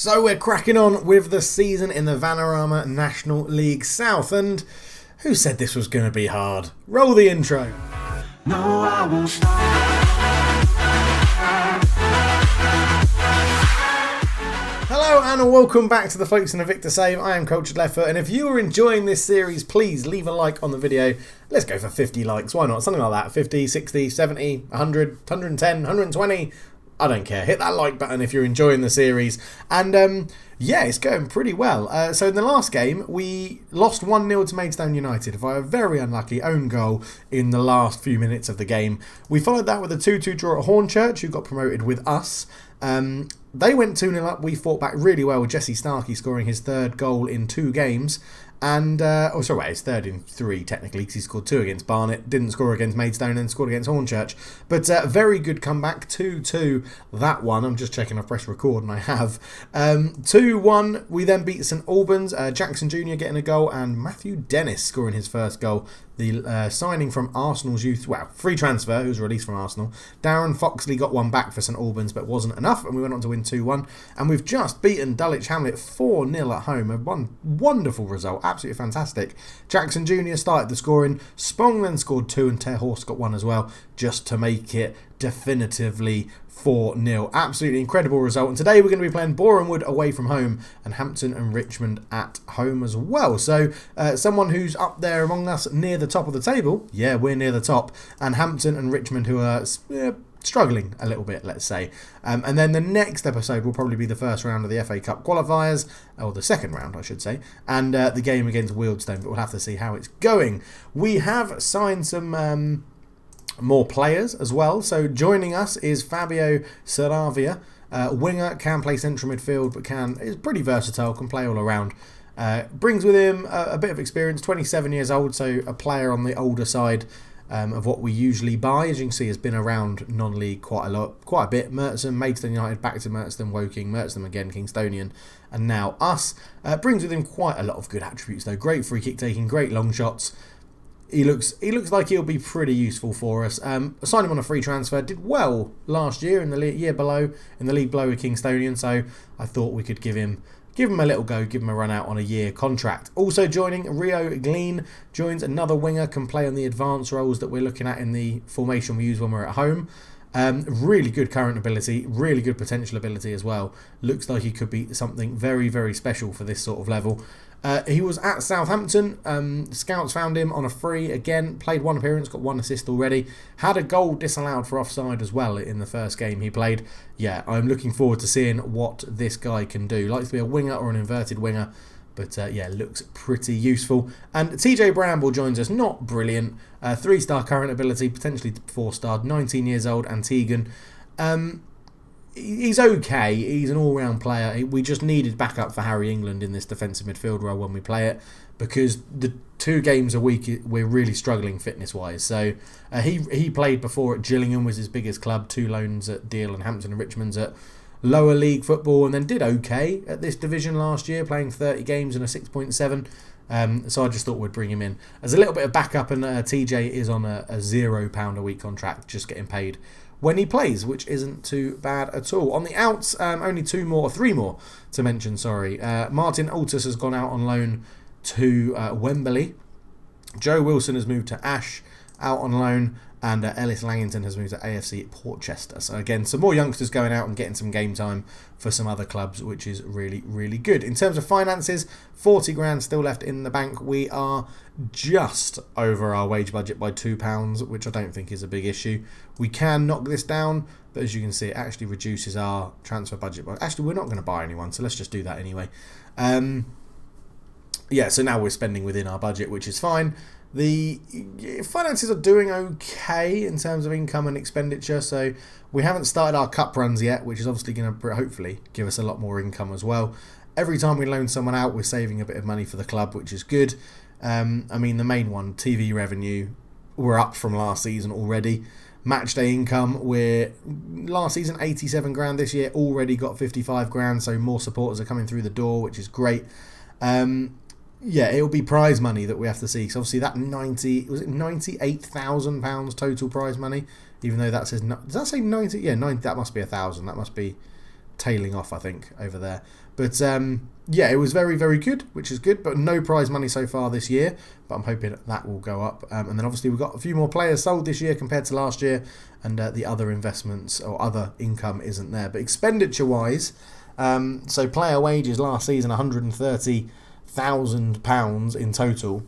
So we're cracking on with the season in the Vanarama National League South, and who said this was going to be hard? Roll the intro. No, I won't stop. Hello and welcome back to the Folkestone Invicta save. I am Cultured Leftfoot, and if you are enjoying this series, please leave a like on the video. Let's go for 50 likes, why not? Something like that, 50, 60, 70, 100, 110, 120... I don't care. Hit that like button if you're enjoying the series. And yeah, it's going pretty well. So in the last game, we lost 1-0 to Maidstone United via a very unlucky own goal in the last few minutes of the game. We followed that with a 2-2 draw at Hornchurch, who got promoted with us. They went 2-0 up. We fought back really well with Jesse Starkey scoring his third goal in 2 games. And, his third in 3 technically, because he scored 2 against Barnet, didn't score against Maidstone and scored against Hornchurch. But very good comeback, 2-2 that one. I'm just checking I've pressed record and I have. 2-1, we then beat St Albans, Jackson Jr. getting a goal and Matthew Dennis scoring his first goal. The signing from Arsenal's youth, free transfer, who was released from Arsenal. Darren Foxley got one back for St Albans, but wasn't enough, and we went on to win 2-1. And we've just beaten Dulwich Hamlet 4-0 at home. A wonderful result, absolutely fantastic. Jackson Jr. started the scoring. Spong then scored 2, and Ter Horst got 1 as well, just to make it definitively 4-0. Absolutely incredible result. And today we're going to be playing Boreham Wood away from home and Hampton and Richmond at home as well. So someone who's up there among us near the top of the table. Yeah, we're near the top. And Hampton and Richmond who are struggling a little bit, let's say. And then the next episode will probably be the first round of the FA Cup qualifiers, or the second round, I should say, and the game against Wealdstone, but we'll have to see how it's going. We have signed some more players as well. So joining us is Fabio Saravia, winger, can play central midfield, but is pretty versatile, can play all around. Brings with him a bit of experience, 27 years old, so a player on the older side of what we usually buy. As you can see, has been around non-league quite a bit. Mertson, Maidstone United, back to Mertson, Woking, Mertson again, Kingstonian, and now us. Brings with him quite a lot of good attributes though. Great free kick taking, great long shots. He looks like he'll be pretty useful for us. Signed him on a free transfer. Did well last year in the year below, in the league below with Kingstonian. So I thought we could give him a little go, give him a run out on a year contract. Also joining, Rio Glean joins, another winger, can play on the advanced roles that we're looking at in the formation we use when we're at home. Really good current ability, really good potential ability as well. Looks like he could be something very, very special for this sort of level. He was at Southampton. Scouts found him on a free. Again, played 1 appearance, got 1 assist already. Had a goal disallowed for offside as well in the first game he played. Yeah, I'm looking forward to seeing what this guy can do. Likes to be a winger or an inverted winger. But yeah, looks pretty useful. And TJ Bramble joins us. Not brilliant. 3-star current ability, potentially 4-star. 19 years old, Antiguan. He's okay. He's an all-round player. We just needed backup for Harry England in this defensive midfield role when we play it, because the 2 games a week we're really struggling fitness-wise. So he played before at Gillingham, was his biggest club. 2 loans at Deal and Hampton and Richmond's at lower league football, and then did okay at this division last year, playing 30 games and a 6.7. So I just thought we'd bring him in as a little bit of backup, and TJ is on a £0 a week contract, just getting paid when he plays, which isn't too bad at all. On the outs, only 3 more to mention, sorry. Martin Altus has gone out on loan to Wembley. Joe Wilson has moved to Ash, out on loan, and Ellis Langington has moved to AFC Portchester. So again, some more youngsters going out and getting some game time for some other clubs, which is really, really good. In terms of finances, 40 grand still left in the bank. We are just over our wage budget by £2, which I don't think is a big issue. We can knock this down, but as you can see, it actually reduces our transfer budget. Actually, we're not going to buy anyone, so let's just do that anyway. Yeah, so now we're spending within our budget, which is fine. The finances are doing okay in terms of income and expenditure, so we haven't started our cup runs yet, which is obviously going to hopefully give us a lot more income as well. Every time we loan someone out, we're saving a bit of money for the club, which is good. I mean, the main one, TV revenue, we're up from last season already. Match day income, we're last season 87 grand, this year already got 55 grand, so more supporters are coming through the door, which is great. Yeah, it'll be prize money that we have to see. So obviously that £98,000 total prize money, even though that says, does that say 90? Yeah, 90. That must be 1,000. That must be tailing off, I think, over there. But yeah, it was very, very good, which is good, but no prize money so far this year, but I'm hoping that will go up. And then obviously we've got a few more players sold this year compared to last year, and the other investments or other income isn't there. But expenditure-wise, so player wages last season, £130,000 in total,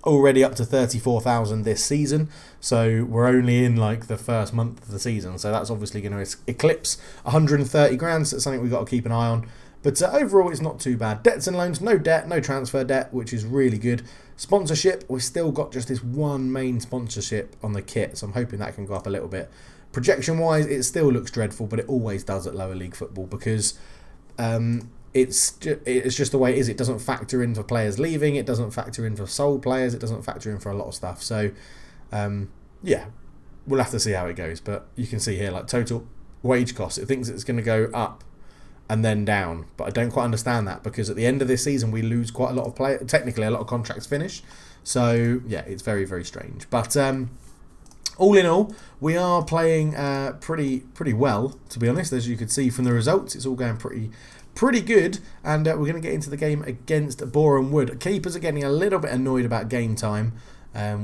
already up to 34,000 this season, so we're only in like the first month of the season, so that's obviously going to eclipse 130 grand, so it's something we've got to keep an eye on. But overall it's not too bad. Debts and loans, no debt, no transfer debt, which is really good. Sponsorship, we've still got just this one main sponsorship on the kit, so I'm hoping that can go up a little bit. Projection wise, it still looks dreadful, but it always does at lower league football, because it's just the way it is. It doesn't factor in for players leaving. It doesn't factor in for sold players. It doesn't factor in for a lot of stuff. So, yeah, we'll have to see how it goes. But you can see here, like, total wage costs. It thinks it's going to go up and then down. But I don't quite understand that, because at the end of this season, we lose quite a lot of players. Technically, a lot of contracts finish. So, yeah, it's very, very strange. But all in all, we are playing pretty well, to be honest. As you could see from the results, it's all going pretty good, and we're going to get into the game against Boreham Wood. Keepers are getting a little bit annoyed about game time,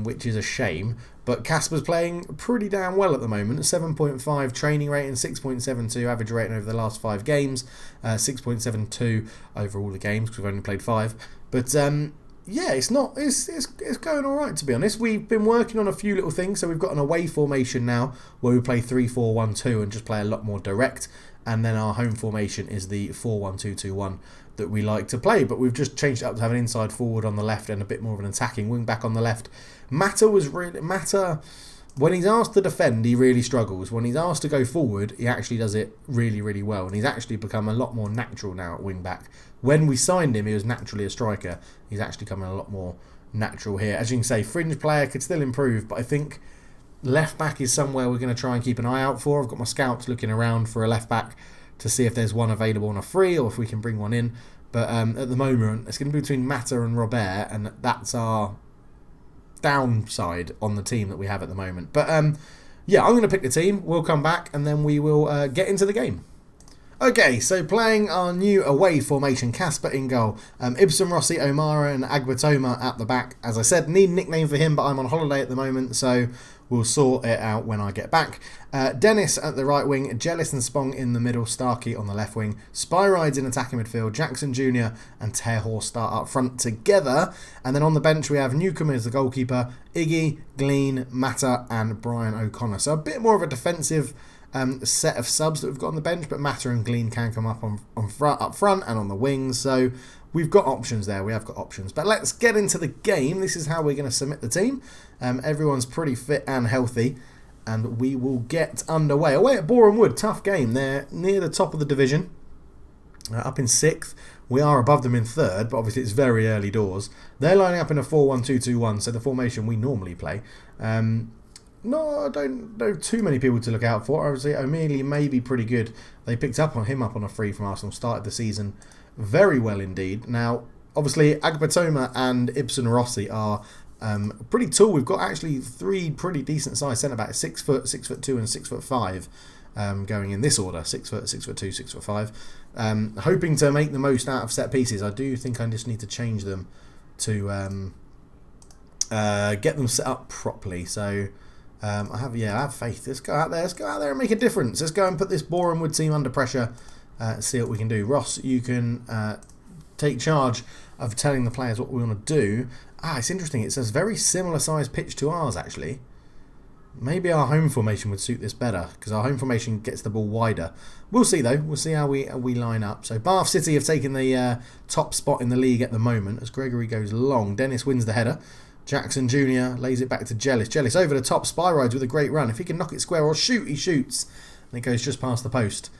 which is a shame, but Casper's playing pretty damn well at the moment. 7.5 training rating, 6.72 average rating over the last 5 games, 6.72 over all the games, because we've only played 5. But yeah, it's going all right, to be honest. We've been working on a few little things, so we've got an away formation now where we play 3-4-1-2 and just play a lot more direct. And then our home formation is the 4-1-2-2-1 that we like to play. But we've just changed it up to have an inside forward on the left and a bit more of an attacking wing back on the left. Mata, when he's asked to defend, he really struggles. When he's asked to go forward, he actually does it really, really well. And he's actually become a lot more natural now at wing back. When we signed him, he was naturally a striker. He's actually coming a lot more natural here. As you can say, fringe player could still improve, but I think left back is somewhere we're going to try and keep an eye out for. I've got my scouts looking around for a left back to see if there's one available on a free or if we can bring one in. But at the moment, it's going to be between Mata and Robert, and that's our downside on the team that we have at the moment. But yeah, I'm going to pick the team. We'll come back and then we will get into the game. Okay, so playing our new away formation, Casper in goal, Ibsen, Rossi, O'Mara and Agbatoma at the back. As I said, need a nickname for him, but I'm on holiday at the moment, so we'll sort it out when I get back. Dennis at the right wing, Jellis and Spong in the middle, Starkey on the left wing, Spyrides in attacking midfield, Jackson Jr. and Terhor start up front together. And then on the bench we have Newcomb as the goalkeeper, Iggy, Glean, Mata and Brian O'Connor. So a bit more of a defensive set of subs that we've got on the bench, but Mata and Glean can come up up front and on the wings. So we've got options there. We have got options. But let's get into the game. This is how we're going to submit the team. Everyone's pretty fit and healthy, and we will get underway. Away at Boreham Wood, tough game. They're near the top of the division, up in 6th. We are above them in 3rd, but obviously it's very early doors. They're lining up in a 4-1-2-2-1, so the formation we normally play. No, I don't know too many people to look out for. Obviously, O'Mealy may be pretty good. They picked up on him on a free from Arsenal, started the season very well indeed. Now, obviously, Agbatoma and Ibsen Rossi are pretty tall. We've got actually 3 pretty decent sized centre backs, 6 foot, 6'2", and 6'5", going in this order: 6 foot, 6'2", 6'5". Hoping to make the most out of set pieces. I do think I just need to change them to get them set up properly. So I have faith. Let's go out there and make a difference. Let's go and put this Boreham Wood team under pressure. See what we can do. Ross, you can take charge of telling the players what we want to do. It's interesting. It says very similar size pitch to ours, actually. Maybe our home formation would suit this better, because our home formation gets the ball wider. We'll see, though. We'll see how we line up. So Bath City have taken the top spot in the league at the moment as Gregory goes long. Dennis wins the header. Jackson Jr. lays it back to Jellis. Jellis over the top. Spyrides with a great run. If he can knock it square or shoot, he shoots. And it goes just past the post.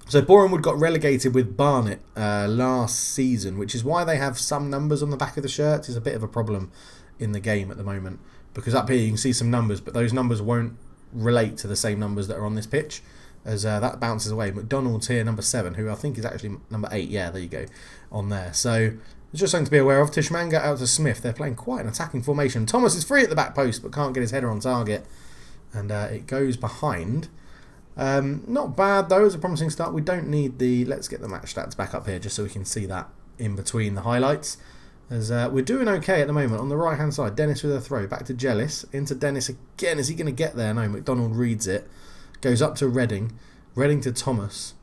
So Boreham Wood got relegated with Barnet last season, which is why they have some numbers on the back of the shirts. It's a bit of a problem in the game at the moment, because up here you can see some numbers, but those numbers won't relate to the same numbers that are on this pitch, as that bounces away. McDonald's here, number 7, who I think is actually number 8. Yeah, there you go, on there. So it's just something to be aware of. Tishmanga out to Smith. They're playing quite an attacking formation. Thomas is free at the back post, but can't get his header on target, and it goes behind. Not bad though, as a promising start. We don't need the... Let's get the match stats back up here just so we can see that in between the highlights. As we're doing okay at the moment. On the right hand side, Dennis with a throw. Back to Jellis. Into Dennis again. Is he going to get there? No, McDonald reads it. Goes up to Redding. Redding to Thomas.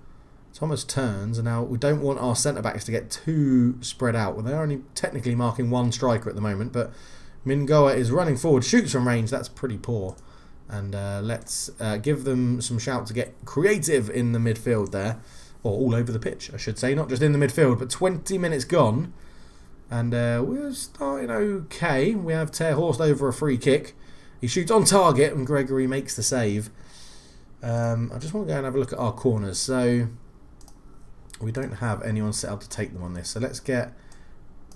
Thomas turns, and now we don't want our centre-backs to get too spread out. Well, they're only technically marking one striker at the moment, but Mingoa is running forward, shoots from range. That's pretty poor. And let's give them some shout to get creative in the midfield there. Or all over the pitch, I should say. Not just in the midfield, but 20 minutes gone. And we're starting okay. We have Terhorst over a free kick. He shoots on target, and Gregory makes the save. I just want to go and have a look at our corners. So we don't have anyone set up to take them on this. So let's get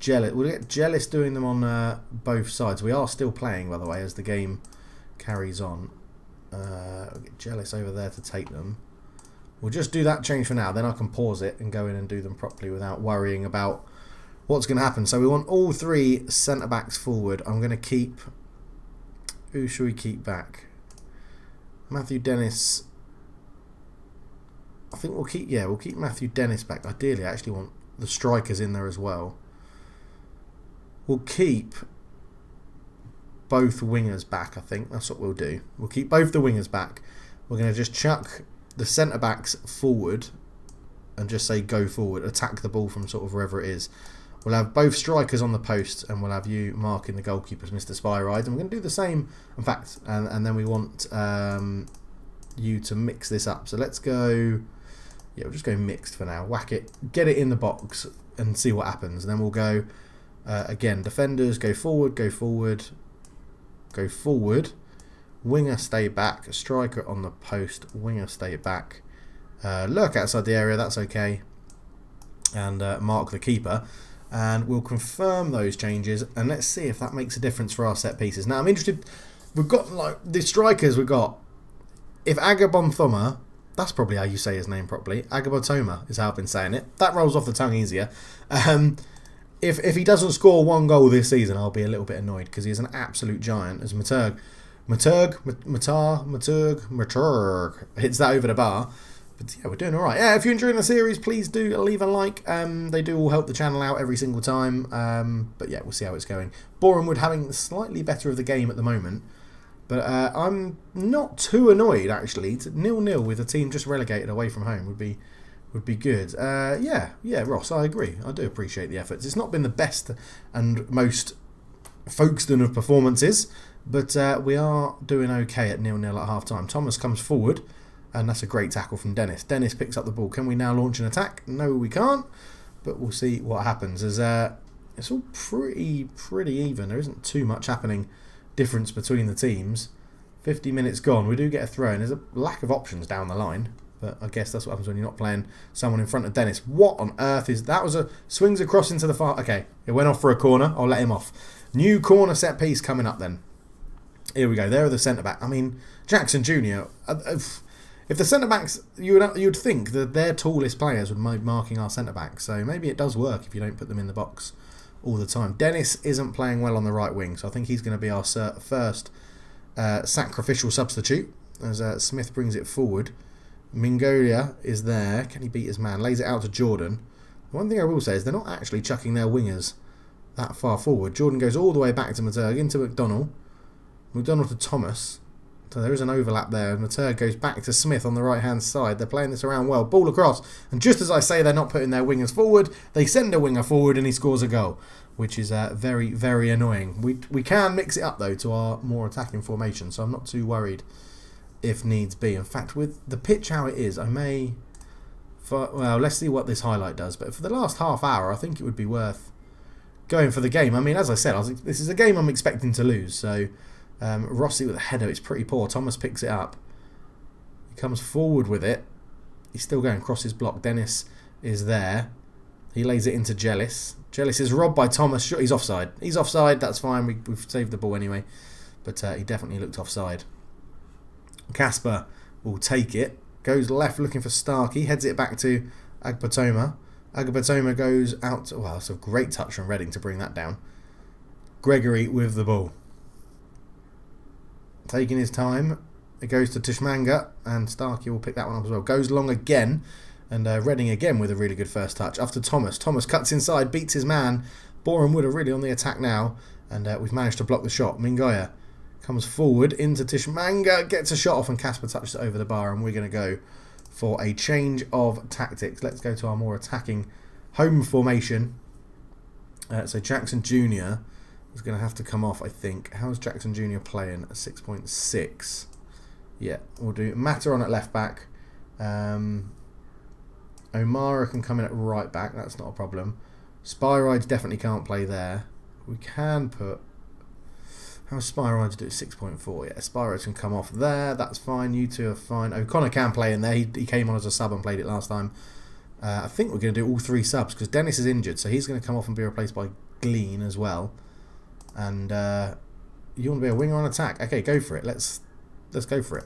Jellis. We'll get Jellis doing them on both sides. We are still playing, by the way, as the game carries on. We'll get Jellis over there to take them. We'll just do that change for now. Then I can pause it and go in and do them properly without worrying about what's going to happen. So we want all three centre-backs forward. I'm going to keep... Who should we keep back? Matthew Dennis. I think we'll keep Matthew Dennis back. Ideally, I actually want the strikers in there as well. We'll keep both wingers back, I think. That's what we'll do. We'll keep both the wingers back. We're going to just chuck the centre-backs forward and just say go forward. Attack the ball from sort of wherever it is. We'll have both strikers on the post, and we'll have you marking the goalkeepers, Mr. Spy Ride. And we're going to do the same, in fact. And then we want you to mix this up. So let's go... Yeah, we'll just go mixed for now. Whack it. Get it in the box and see what happens. And then we'll go, again, defenders, go forward, go forward, go forward. Winger, stay back. Striker on the post. Winger, stay back. Lurk outside the area. That's okay. And mark the keeper. And we'll confirm those changes, and let's see if that makes a difference for our set pieces. Now, I'm interested. We've got like the strikers. We've got if Agabonthoma, that's probably how you say his name properly. Agabotoma is how I've been saying it. That rolls off the tongue easier. If he doesn't score one goal this season, I'll be a little bit annoyed because he's an absolute giant. As Maturg hits that over the bar. But yeah, we're doing alright. Yeah, if you're enjoying the series, please do leave a like. They do all help the channel out every single time. But yeah, we'll see how it's going. Boreham Wood having slightly better of the game at the moment. But I'm not too annoyed, actually. 0-0 with a team just relegated away from home would be good. Yeah, Ross, I agree. I do appreciate the efforts. It's not been the best and most Folkestone of performances. But we are doing okay at 0-0 at half-time. Thomas comes forward. And that's a great tackle from Dennis. Dennis picks up the ball. Can we now launch an attack? No, we can't. But we'll see what happens. As it's all pretty even. There isn't too much happening difference between the teams. 50 minutes gone. We do get a throw. And there's a lack of options down the line. But I guess that's what happens when you're not playing someone in front of Dennis. What on earth is... That was a... Swings across into the far... Okay, it went off for a corner. I'll let him off. New corner set piece coming up then. Here we go. There are the centre-back. I mean, Jackson Jr... If the centre-backs, you'd think that their tallest players would be marking our centre-backs. So maybe it does work if you don't put them in the box all the time. Dennis isn't playing well on the right wing, so I think he's going to be our first sacrificial substitute as Smith brings it forward. Mingolia is there. Can he beat his man? Lays it out to Jordan. One thing I will say is they're not actually chucking their wingers that far forward. Jordan goes all the way back to Maturg, into McDonald. McDonald to Thomas. So there is an overlap there. Maturg goes back to Smith on the right-hand side. They're playing this around well. Ball across. And just as I say they're not putting their wingers forward, they send a winger forward and he scores a goal, which is very, very annoying. We can mix it up, though, to our more attacking formation, so I'm not too worried if needs be. In fact, with the pitch how it is, I may... Well, let's see what this highlight does. But for the last half hour, I think it would be worth going for the game. I mean, as I said, this is a game I'm expecting to lose, so... Rossi with a header, it's pretty poor. Thomas picks it up. He comes forward with it. He's still going across his block. Dennis is there. He lays it into Jellis. Jellis is robbed by Thomas. He's offside. He's offside, that's fine. We've saved the ball anyway. But he definitely looked offside. Casper will take it. Goes left looking for Starkey. Heads it back to Agbatoma. Agbatoma goes out. Well, it's a great touch from Redding to bring that down. Gregory with the ball. Taking his time. It goes to Tishmanga, and Starkey will pick that one up as well. Goes long again, and Reading again with a really good first touch. After Thomas. Thomas cuts inside, beats his man. Boreham Wood are really on the attack now, and we've managed to block the shot. Mingoya comes forward into Tishmanga, gets a shot off, and Casper touches it over the bar, and we're going to go for a change of tactics. Let's go to our more attacking home formation. So Jackson Jr. is going to have to come off, I think. How's Jackson Jr. playing? A 6.6. Yeah, we'll do Matter on at left back. O'Mara can come in at right back. That's not a problem. Spyrides definitely can't play there. We can put... How's Spyrides do? 6.4. Yeah, Spyrides can come off there. That's fine. You two are fine. O'Connor can play in there. He came on as a sub and played it last time. I think we're going to do all 3 subs because Dennis is injured, so he's going to come off and be replaced by Glean as well. And you want to be a winger on attack? Okay, go for it. Let's go for it.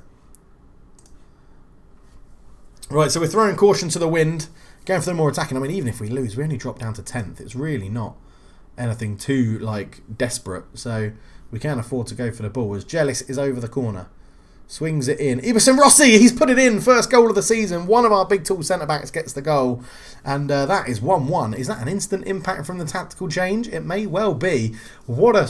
Right, so we're throwing caution to the wind, going for the more attacking. I mean, even if we lose, we only drop down to 10th. It's really not anything too desperate, so we can afford to go for the ball. As Jealous is over the corner, swings it in. Iberson Rossi, he's put it in. First goal of the season. One of our big tall centre backs gets the goal, and that is 1-1. Is that an instant impact from the tactical change? It may well be. What a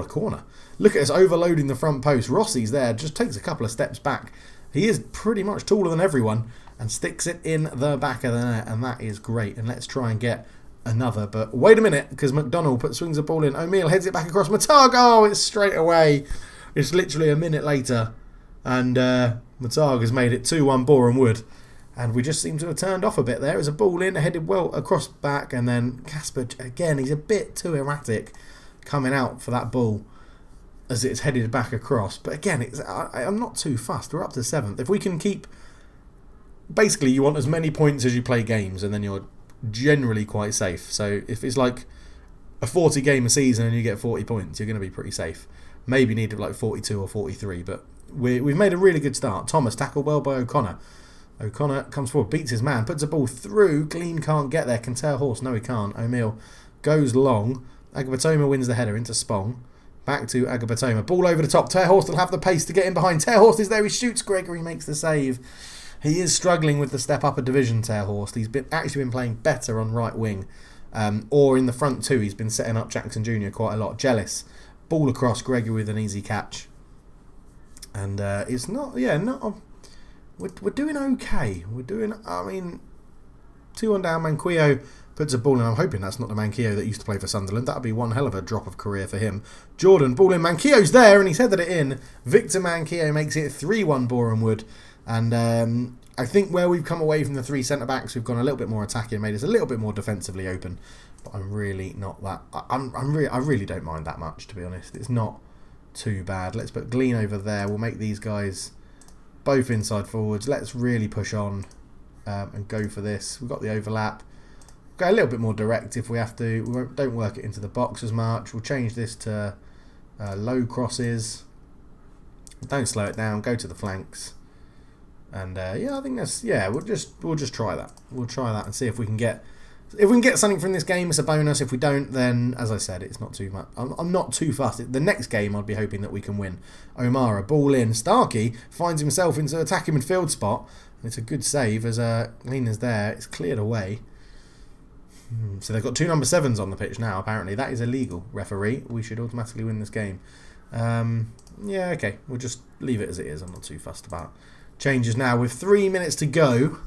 corner! Look at us overloading the front post. Rossi's there, just takes a couple of steps back. He is pretty much taller than everyone and sticks it in the back of the net, and that is great. And let's try and get another. But wait a minute, because McDonald swings the ball in. O'Meal heads it back across. Matarg, oh, it's straight away. It's literally a minute later, and Matarg has made it 2-1 Boreham Wood. And we just seem to have turned off a bit there. There's a ball in, headed well across back, and then Casper, again, he's a bit too erratic coming out for that ball as it's headed back across. But again, I'm not too fussed. We're up to 7th. If we can keep... Basically, you want as many points as you play games, and then you're generally quite safe. So if it's like a 40 game a season and you get 40 points, you're going to be pretty safe. Maybe need 42 or 43, but we've made a really good start. Thomas tackled well by O'Connor. O'Connor comes forward, beats his man, puts a ball through. Glean can't get there. Can tear horse. No, he can't. O'Meal goes long. Agabatoma wins the header into Spong. Back to Agabatoma. Ball over the top. Terhorst will have the pace to get in behind. Terhorst is there. He shoots. Gregory makes the save. He is struggling with the step up a division, Terhorst. He's actually been playing better on right wing. Or in the front too. He's been setting up Jackson Jr. quite a lot. Jealous. Ball across. Gregory with an easy catch. And it's not... Yeah, not... We're doing okay. We're doing... I mean... 2-1 down. Manquillo puts a ball in. I'm hoping that's not the Manquillo that used to play for Sunderland. That would be one hell of a drop of career for him. Jordan, ball in. Manquillo's there, and he's headed it in. Victor Manquillo makes it 3-1 Boreham Wood. And I think where we've come away from the 3 centre-backs, we've gone a little bit more attacking, made us a little bit more defensively open. But I'm really not that... I really don't mind that much, to be honest. It's not too bad. Let's put Glean over there. We'll make these guys both inside forwards. Let's really push on and go for this. We've got the overlap. Go a little bit more direct if we have to. We don't work it into the box as much. We'll change this to low crosses. Don't slow it down. Go to the flanks. And yeah, I think that's... Yeah, we'll just try that. We'll try that and see if we can get... If we can get something from this game, it's a bonus. If we don't, then, as I said, it's not too much. I'm not too fussed. The next game, I'd be hoping that we can win. O'Mara, ball in. Starkey finds himself into attacking midfield spot. And it's a good save as Lena's there. It's cleared away. So they've got 2 number 7s on the pitch now, apparently. That is illegal, referee. We should automatically win this game. Yeah, okay. We'll just leave it as it is. I'm not too fussed about changes now. With 3 minutes to go,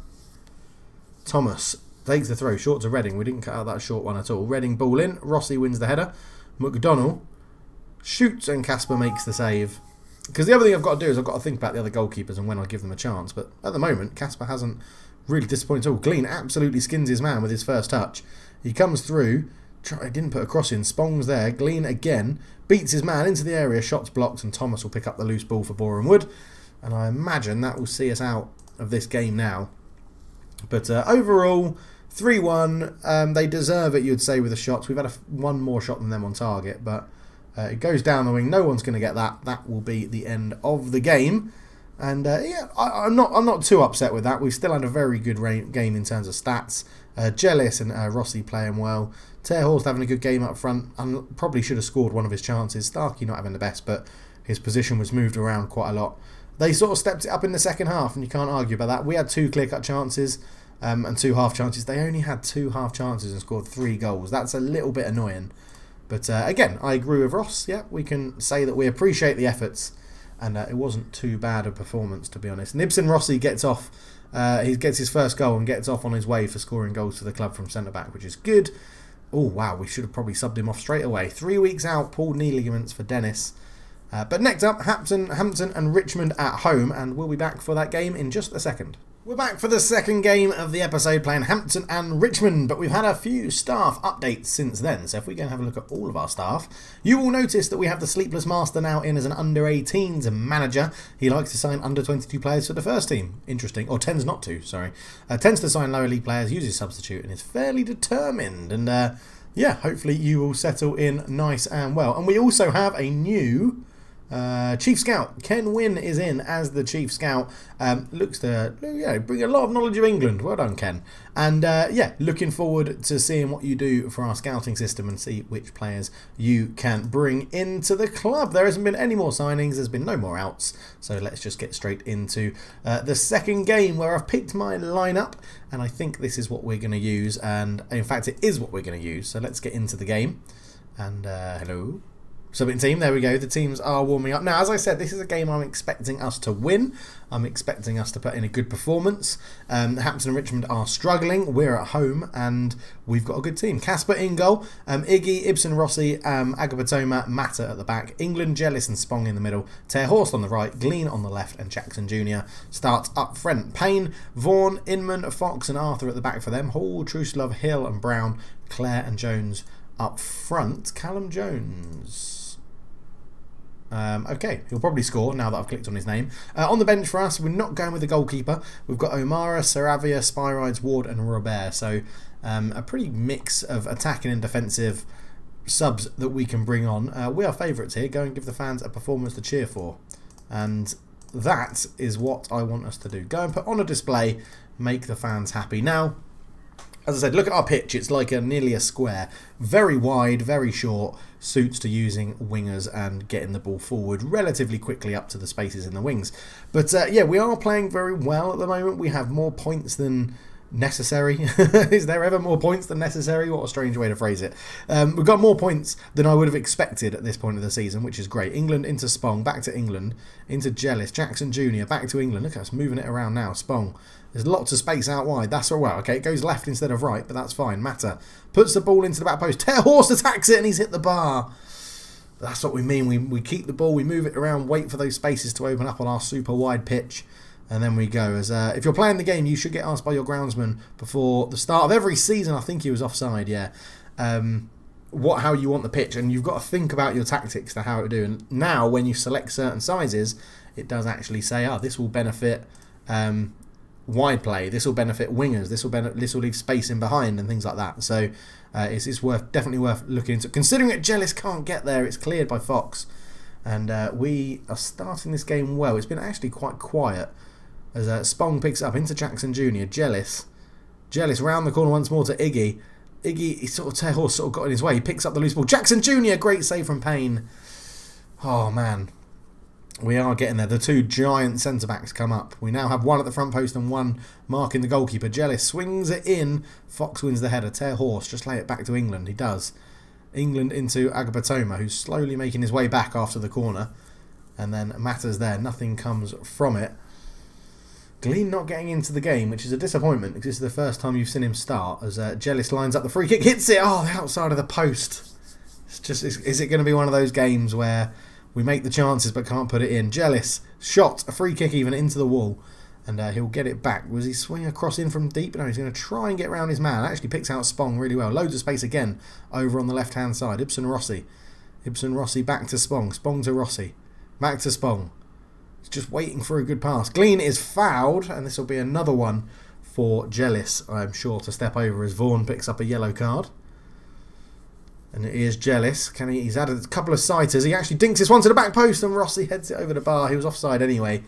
Thomas takes the throw, short to Reading. We didn't cut out that short one at all. Reading ball in. Rossi wins the header. McDonald shoots and Casper makes the save. Because the other thing I've got to do is I've got to think about the other goalkeepers and when I give them a chance. But at the moment, Casper hasn't really disappointed at all. Glean absolutely skins his man with his first touch. He comes through. Didn't put a cross in. Spong's there. Glean again. Beats his man into the area. Shots blocked and Thomas will pick up the loose ball for Boreham Wood. And I imagine that will see us out of this game now. But overall... 3-1, they deserve it, you'd say, with the shots. We've had one more shot than them on target, but it goes down the wing. No one's going to get that. That will be the end of the game. And yeah, I'm not too upset with that. We've still had a very good game in terms of stats. Jealous and Rossi playing well. Terhorst having a good game up front and probably should have scored one of his chances. Starkey not having the best, but his position was moved around quite a lot. They sort of stepped it up in the second half, and you can't argue about that. We had 2 clear-cut chances and 2 half chances. They only had 2 half chances and scored 3 goals. That's a little bit annoying. But again, I agree with Ross. Yeah, we can say that we appreciate the efforts, and it wasn't too bad a performance, to be honest. Nibson Rossi gets off. He gets his first goal and gets off on his way for scoring goals for the club from centre-back, which is good. Oh, wow, we should have probably subbed him off straight away. 3 weeks out, pulled knee ligaments for Dennis. But next up, Hampton and Richmond at home, and we'll be back for that game in just a second. We're back for the second game of the episode playing Hampton and Richmond, but we've had a few staff updates since then. So if we go and have a look at all of our staff, you will notice that we have the Sleepless Master now in as an under-18s manager. He likes to sign under-22 players for the first team. Interesting. Or tends not to, sorry. Tends to sign lower league players, uses substitute, and is fairly determined. And yeah, hopefully you will settle in nice and well. And we also have a new Chief Scout. Ken Wynn is in as the Chief Scout. Looks to bring a lot of knowledge of England. Well done, Ken. And yeah, looking forward to seeing what you do for our scouting system and see which players you can bring into the club. There hasn't been any more signings. There's been no more outs. So let's just get straight into the second game, where I've picked my lineup, and I think this is what we're going to use. And in fact, it is what we're going to use. So let's get into the game. And hello. Subbing team, there we go. The teams are warming up. Now, as I said, this is a game I'm expecting us to win. I'm expecting us to put in a good performance. Hampton and Richmond are struggling. We're at home, and we've got a good team. Casper in goal. Iggy, Ibsen Rossi, Agapatoma, Mata at the back. England, Jellis and Spong in the middle. Terhorst on the right. Glean on the left. And Jackson Jr. starts up front. Payne, Vaughan, Inman, Fox and Arthur at the back for them. Hall, Truslove, Hill and Brown. Clare and Jones up front. Callum Jones. Okay, he'll probably score now that I've clicked on his name. On the bench for us, we're not going with the goalkeeper. We've got O'Mara, Saravia, Spyrides, Ward and Robert. So a pretty mix of attacking and defensive subs that we can bring on. We are favourites here. Go and give the fans a performance to cheer for. And that is what I want us to do. Go and put on a display, make the fans happy. Now, as I said, look at our pitch. It's like nearly a square. Very wide, very short. Suits to using wingers and getting the ball forward relatively quickly up to the spaces in the wings. But yeah, we are playing very well at the moment. We have more points than necessary. Is there ever more points than necessary? What a strange way to phrase it. We've got more points than I would have expected at this point of the season, which is great. England into Spong, back to England, into Jellis, Jackson Jr., back to England. Look at us moving it around now. Spong. There's lots of space out wide. That's all well. Okay, it goes left instead of right, but that's fine. Mata puts the ball into the back post. Terhorst attacks it and he's hit the bar. That's what we mean. We keep the ball, we move it around, wait for those spaces to open up on our super wide pitch, and then we go. As if you're playing the game, you should get asked by your groundsman before the start of every season. I think he was offside, yeah. How you want the pitch, and you've got to think about your tactics to how to do. And now, when you select certain sizes, it does actually say, this will benefit wide play. This will benefit wingers. This will leave space in behind and things like that. So it's definitely worth looking into. Considering that Jellis can't get there, it's cleared by Fox, and we are starting this game well. It's been actually quite quiet as Spong picks it up into Jackson Jr. Jellis round the corner once more to Iggy. Iggy, Terhorst sort of got in his way. He picks up the loose ball. Jackson Jr. Great save from Payne. Oh man. We are getting there. The two giant centre-backs come up. We now have one at the front post and one marking the goalkeeper. Jellis swings it in. Fox wins the header. Terhorst just lay it back to England. He does. England into Agapatoma, who's slowly making his way back after the corner. And then Mata's there. Nothing comes from it. Glean not getting into the game, which is a disappointment because this is the first time you've seen him start. As Jellis lines up the free kick, hits it. Oh, the outside of the post. Is it going to be one of those games where we make the chances but can't put it in? Jellis shot a free kick even into the wall, and he'll get it back. Was he swinging across in from deep? No, he's going to try and get around his man. Actually picks out Spong really well. Loads of space again over on the left hand side. Ibsen Rossi back to Spong. Spong to Rossi. Back to Spong. He's just waiting for a good pass. Glean is fouled, and this will be another one for Jellis, I'm sure, to step over as Vaughan picks up a yellow card. And it is Jellis. He's added a couple of sighters. He actually dinks this one to the back post and Rossi heads it over the bar. He was offside anyway.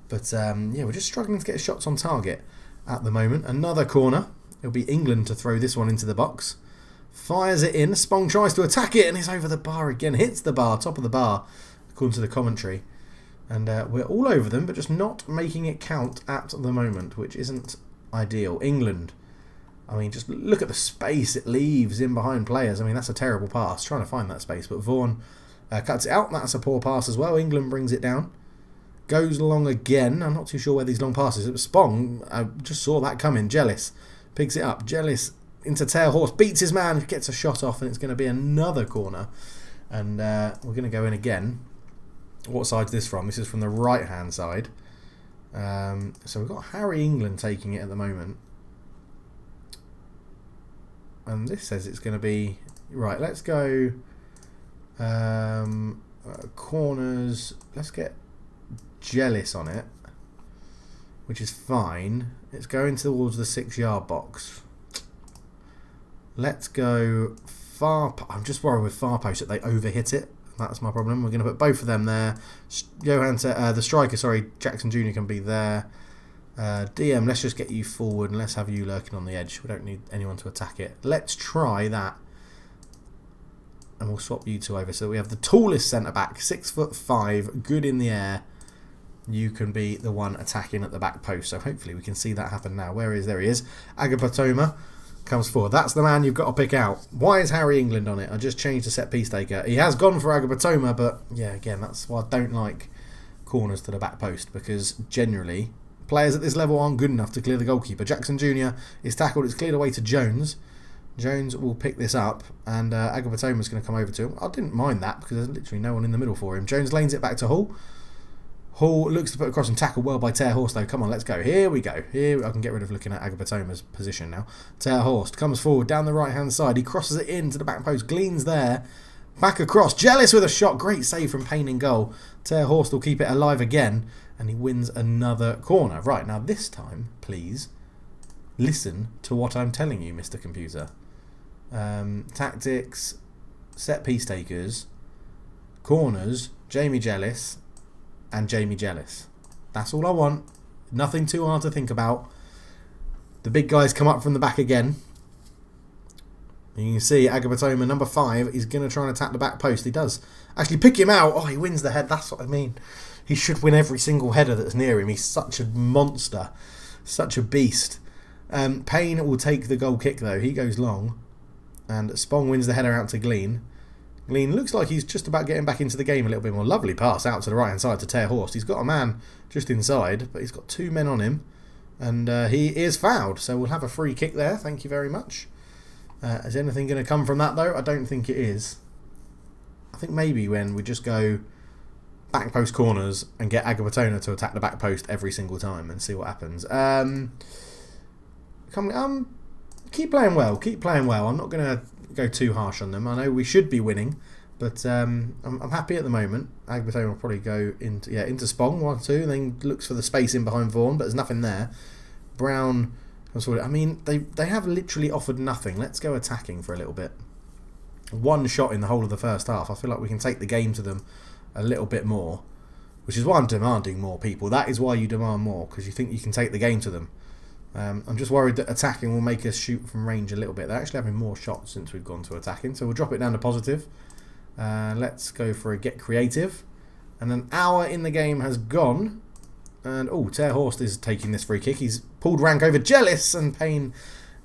But yeah, we're just struggling to get shots on target at the moment. Another corner. It'll be England to throw this one into the box. Fires it in. Spong tries to attack it and it's over the bar again. Hits the bar, top of the bar. according to the commentary. And we're all over them, but just not making it count at the moment, which isn't ideal. England. I mean, just look at the space it leaves in behind players. I mean, that's a terrible pass, trying to find that space. But Vaughan cuts it out. That's a poor pass as well. England brings it down. Goes long again. I'm not too sure where these long passes. It was Spong. I just saw that coming. Jealous picks it up. Jealous into tail horse. Beats his man. Gets a shot off, and it's going to be another corner. And we're going to go in again. What side's this from? This is from the right-hand side. So we've got Harry England taking it at the moment. And this says it's going to be... Right, let's go... corners. Let's get Jealous on it, which is fine. It's going towards the 6-yard box. Let's go far... I'm just worried with far post that they overhit it. That's my problem. We're going to put both of them there. The striker, sorry, Jackson Jr. can be there. DM, let's just get you forward and let's have you lurking on the edge. We don't need anyone to attack it. Let's try that. And we'll swap you two over. So we have the tallest centre-back, 6'5", good in the air. You can be the one attacking at the back post. So hopefully we can see that happen now. There he is. Agapatoma comes forward. That's the man you've got to pick out. Why is Harry England on it? I just changed the set piece taker. He has gone for Agapatoma, but yeah, again, that's why I don't like corners to the back post, because generally players at this level aren't good enough to clear the goalkeeper. Jackson Jr. is tackled. It's cleared away to Jones. Jones will pick this up, and Agapatoma is going to come over to him. I didn't mind that because there's literally no one in the middle for him. Jones lanes it back to Hall. Hall looks to put across and tackle well by Terhorst though. Come on, let's go. Here we go. Here I can get rid of looking at Agapatoma's position now. Terhorst comes forward down the right hand side. He crosses it into the back post. Gleans there. Back across. Jealous with a shot. Great save from Payne in goal. Terhorst will keep it alive again, and he wins another corner. Right, now this time, please listen to what I'm telling you, Mr. Computer. Tactics, set piece takers, corners, Jamie Jealous and Jamie Jealous. That's all I want. Nothing too hard to think about. The big guys come up from the back again. And you can see Agapatoma, number 5, is going to try and attack the back post. He does actually pick him out. Oh, he wins the head. That's what I mean. He should win every single header that's near him. He's such a monster. Such a beast. Payne will take the goal kick though. He goes long. And Spong wins the header out to Glean. Glean looks like he's just about getting back into the game a little bit more. Lovely pass out to the right hand side to Terhorst. He's got a man just inside, but he's got 2 men on him. And he is fouled. So we'll have a free kick there. Thank you very much. Is anything going to come from that though? I don't think it is. I think maybe when we just go back post corners and get Agapatona to attack the back post every single time and see what happens. Keep playing well. Keep playing well. I'm not going to go too harsh on them. I know we should be winning, but I'm happy at the moment. Agapatona will probably go into Spong 1-2, and then looks for the space in behind Vaughan, but there's nothing there. Brown. I mean, they have literally offered nothing. Let's go attacking for a little bit. 1 shot in the whole of the first half. I feel like we can take the game to them a little bit more, which is why I'm demanding more people. That is why you demand more, because you think you can take the game to them. I'm just worried that attacking will make us shoot from range a little bit. They're actually having more shots since we've gone to attacking, so we'll drop it down to positive. Let's go for a get creative. And an hour in the game has gone. And Terhorst is taking this free kick. He's pulled rank over Jealous, and Payne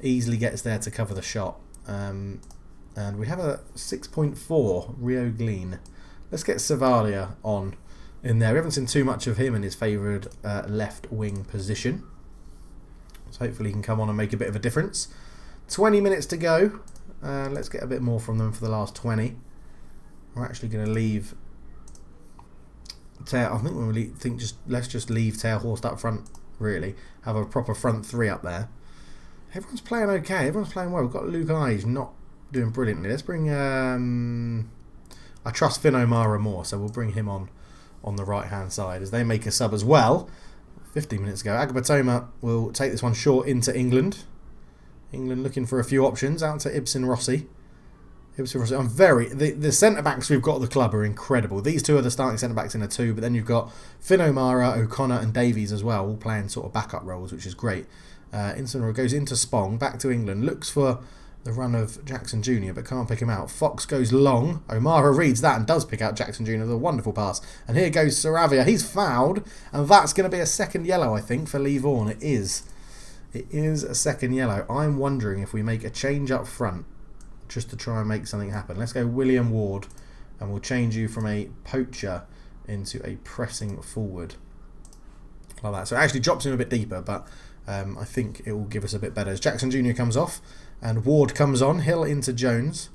easily gets there to cover the shot. And we have a 6.4 Rio Glean. Let's get Savalia on in there. We haven't seen too much of him in his favoured left wing position. So hopefully he can come on and make a bit of a difference. 20 minutes to go. Let's get a bit more from them for the last 20. We're actually going to leave... I think let's just leave Terhorst up front, really. Have a proper front 3 up there. Everyone's playing okay. Everyone's playing well. We've got Luke Ige not doing brilliantly. Let's bring... I trust Finn O'Mara more, so we'll bring him on the right-hand side as they make a sub as well. 15 minutes ago. Agapatoma will take this one short into England. England looking for a few options. Out to Ibsen Rossi. The centre-backs we've got at the club are incredible. These 2 are the starting centre-backs in a 2, but then you've got Finn O'Mara, O'Connor and Davies as well, all playing sort of backup roles, which is great. Instant goes into Spong, back to England, looks for the run of Jackson Jr. but can't pick him out. Fox goes long. O'Mara reads that and does pick out Jackson Jr. with a wonderful pass. And here goes Saravia. He's fouled, and that's going to be a second yellow, I think, for Lee Vaughan. It is. It is a second yellow. I'm wondering if we make a change up front just to try and make something happen. Let's go William Ward, and we'll change you from a poacher into a pressing forward. Like that. So it actually drops him a bit deeper, but I think it will give us a bit better. As Jackson Jr. comes off, and Ward comes on. Hill into Jones.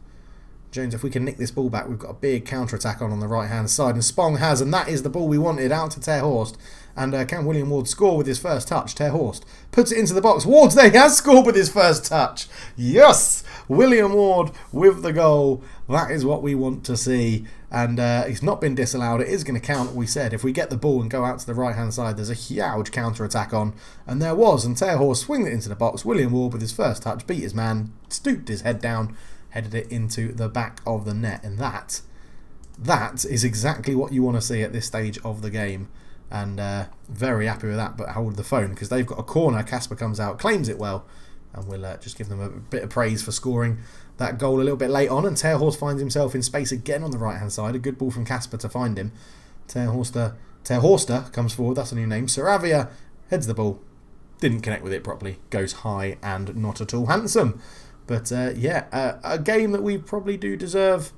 Jones, if we can nick this ball back, we've got a big counter-attack on the right-hand side. And Spong has, and that is the ball we wanted, out to Terhorst. And can William Ward score with his first touch? Terhorst puts it into the box. Ward's there. He has scored with his first touch. Yes! William Ward with the goal. That is what we want to see. And he's not been disallowed. It is going to count, we said. If we get the ball and go out to the right-hand side, there's a huge counter-attack on. And there was. And Terhorst swings it into the box. William Ward with his first touch beat his man, stooped his head down, headed it into the back of the net. And that is exactly what you want to see at this stage of the game. And very happy with that, but hold the phone because they've got a corner. Casper comes out, claims it well, and we'll just give them a bit of praise for scoring that goal a little bit late on. And Terhorst finds himself in space again on the right hand side. A good ball from Casper to find him. Terhorster comes forward, that's a new name. Saravia heads the ball, didn't connect with it properly, goes high and not at all handsome. But a game that we probably do deserve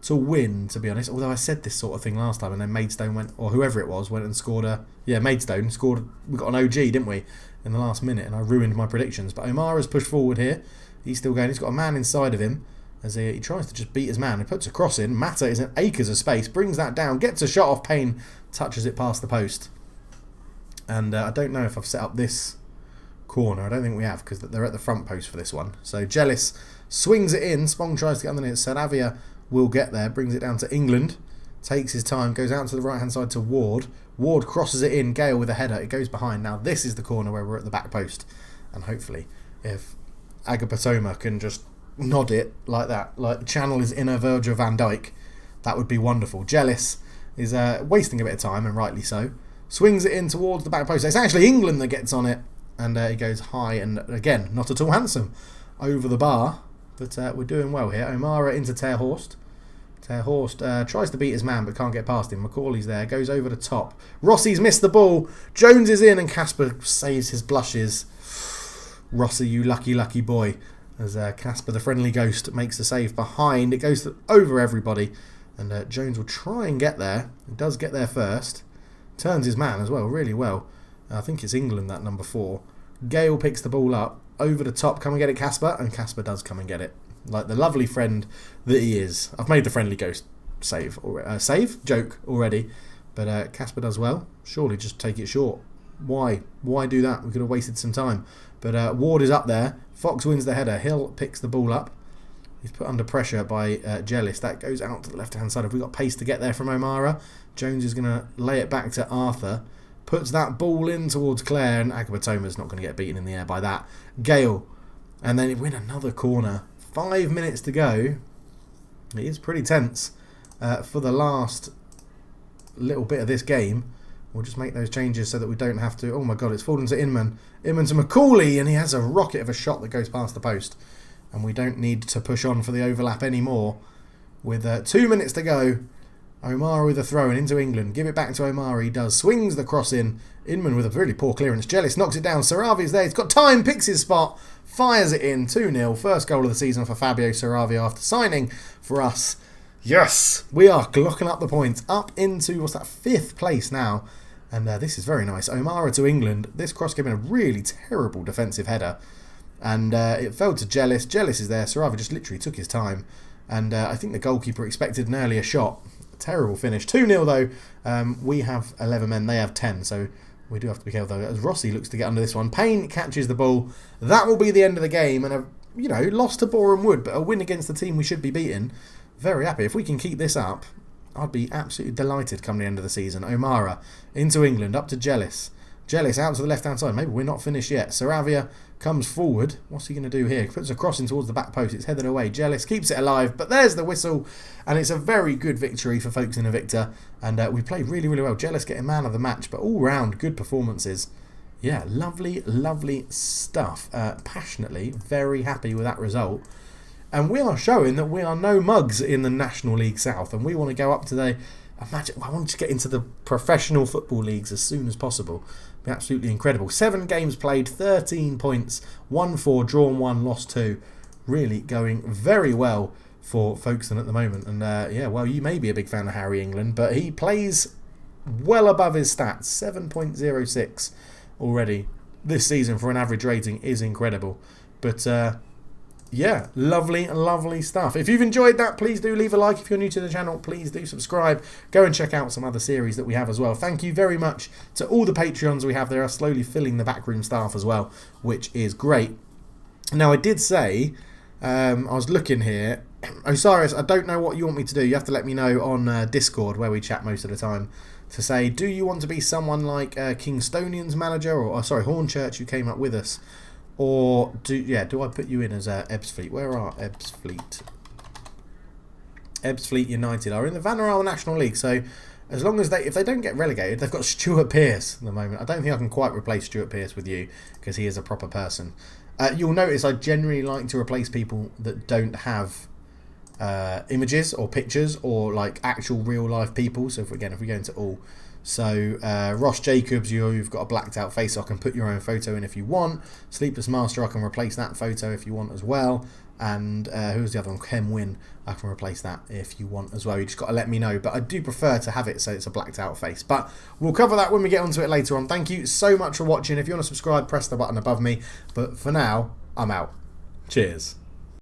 to win, to be honest. Although I said this sort of thing last time, and then Maidstone went, or whoever it was, went and scored Maidstone scored. We got an OG, didn't we, in the last minute, and I ruined my predictions. But O'Mara's pushed forward here. He's still going. He's got a man inside of him as he tries to just beat his man. He puts a cross in. Mata is in acres of space, brings that down, gets a shot off Payne, touches it past the post. And I don't know if I've set up this corner. I don't think we have, because they're at the front post for this one. So Jellis swings it in. Spong tries to get underneath. Saravia will get there, brings it down to England, takes his time, goes out to the right hand side to Ward. Ward crosses it in. Gale with a header. It goes behind. Now this is the corner where we're at the back post, and hopefully if Agapatoma can just nod it like that, like the channel is inner Virgil van Dijk, that would be wonderful. Jellis is wasting a bit of time, and rightly so. Swings it in towards the back post. It's actually England that gets on it, and he goes high, and again, not at all handsome, over the bar. But we're doing well here. O'Mara into Terhorst. Terhorst tries to beat his man but can't get past him. Macaulay's there, goes over the top. Rossi's missed the ball. Jones is in, and Casper saves his blushes. Rossi, you lucky, lucky boy. As Casper, the friendly ghost, makes the save behind. It goes over everybody, and Jones will try and get there. He does get there first. Turns his man as well, really well. I think it's England, that number 4. Gale picks the ball up. Over the top, come and get it, Casper. And Casper does come and get it. Like the lovely friend that he is. I've made the friendly ghost joke already. But Casper does well. Surely just take it short. Why do that? We could have wasted some time. But Ward is up there. Fox wins the header. Hill picks the ball up. He's put under pressure by Jellis. That goes out to the left-hand side. Have we got pace to get there from O'Mara? Jones is going to lay it back to Arthur. Puts that ball in towards Clare, and Agapatoma's not going to get beaten in the air by that. Gale. And then win another corner. 5 minutes to go. It is pretty tense for the last little bit of this game. We'll just make those changes so that we don't have to... Oh my God, it's fallen to Inman. Inman to Macaulay, and he has a rocket of a shot that goes past the post. And we don't need to push on for the overlap anymore. With 2 minutes to go, O'Mara with a throw and into England. Give it back to O'Mara. He does. Swings the cross in. Inman with a really poor clearance. Jellis knocks it down. Saravi's there. He's got time. Picks his spot. Fires it in. 2-0. First goal of the season for Fabio Saravia after signing for us. Yes! We are clocking up the points. Up into, what's that, 5th place now. And this is very nice. O'Mara to England. This cross came in a really terrible defensive header. And it fell to Jellis. Jellis is there. Saravia just literally took his time. And I think the goalkeeper expected an earlier shot. Terrible finish. 2-0 though. We have 11 men. They have 10. So we do have to be careful though. As Rossi looks to get under this one. Payne catches the ball. That will be the end of the game. And lost to Boreham Wood, but a win against the team we should be beating. Very happy. If we can keep this up, I'd be absolutely delighted come the end of the season. O'Mara into England. Up to Jellis. Jellis out to the left-hand side. Maybe we're not finished yet. Saravia comes forward. What's he going to do here? Puts a cross in towards the back post. It's headed away. Jellis keeps it alive. But there's the whistle. And it's a very good victory for Folkestone Invicta. And we played really, really well. Jellis getting man of the match. But all round, good performances yeah, lovely stuff. Passionately, very happy with that result. And we are showing that we are no mugs in the National League South, and we want to go up to the... I want to get into the professional football leagues as soon as possible. Be absolutely incredible. 7 games played, 13 points, won 4, drawn 1, lost 2. Really going very well for Folkestone at the moment. And yeah, well, you may be a big fan of Harry England, but he plays well above his stats. 7.06 already this season for an average rating is incredible. But yeah, lovely stuff. If you've enjoyed that, please do leave a like. If you're new to the channel, please do subscribe. Go and check out some other series that we have as well. Thank you very much to all the Patreons we have. They are slowly filling the backroom staff as well, which is great. Now, I did say, I was looking here. Osiris, I don't know what you want me to do. You have to let me know on Discord, where we chat most of the time, to say, do you want to be someone like Kingstonian's manager, or sorry, Hornchurch, who came up with us? Or do I put you in as Ebbsfleet? Where are Ebbsfleet? Ebbsfleet United are in the Vanarama National League. So as long as if they don't get relegated, they've got Stuart Pearce at the moment. I don't think I can quite replace Stuart Pearce with you, because he is a proper person. You'll notice I generally like to replace people that don't have images or pictures or like actual real life people. So if we go into all. So Ross Jacobs, you've got a blacked out face, so I can put your own photo in if you want. Sleepless Master, I can replace that photo if you want as well. And who's the other one? Kem Win, I can replace that if you want as well. You just got to let me know. But I do prefer to have it so it's a blacked out face. But we'll cover that when we get onto it later on. Thank you so much for watching. If you want to subscribe, press the button above me. But for now, I'm out. Cheers.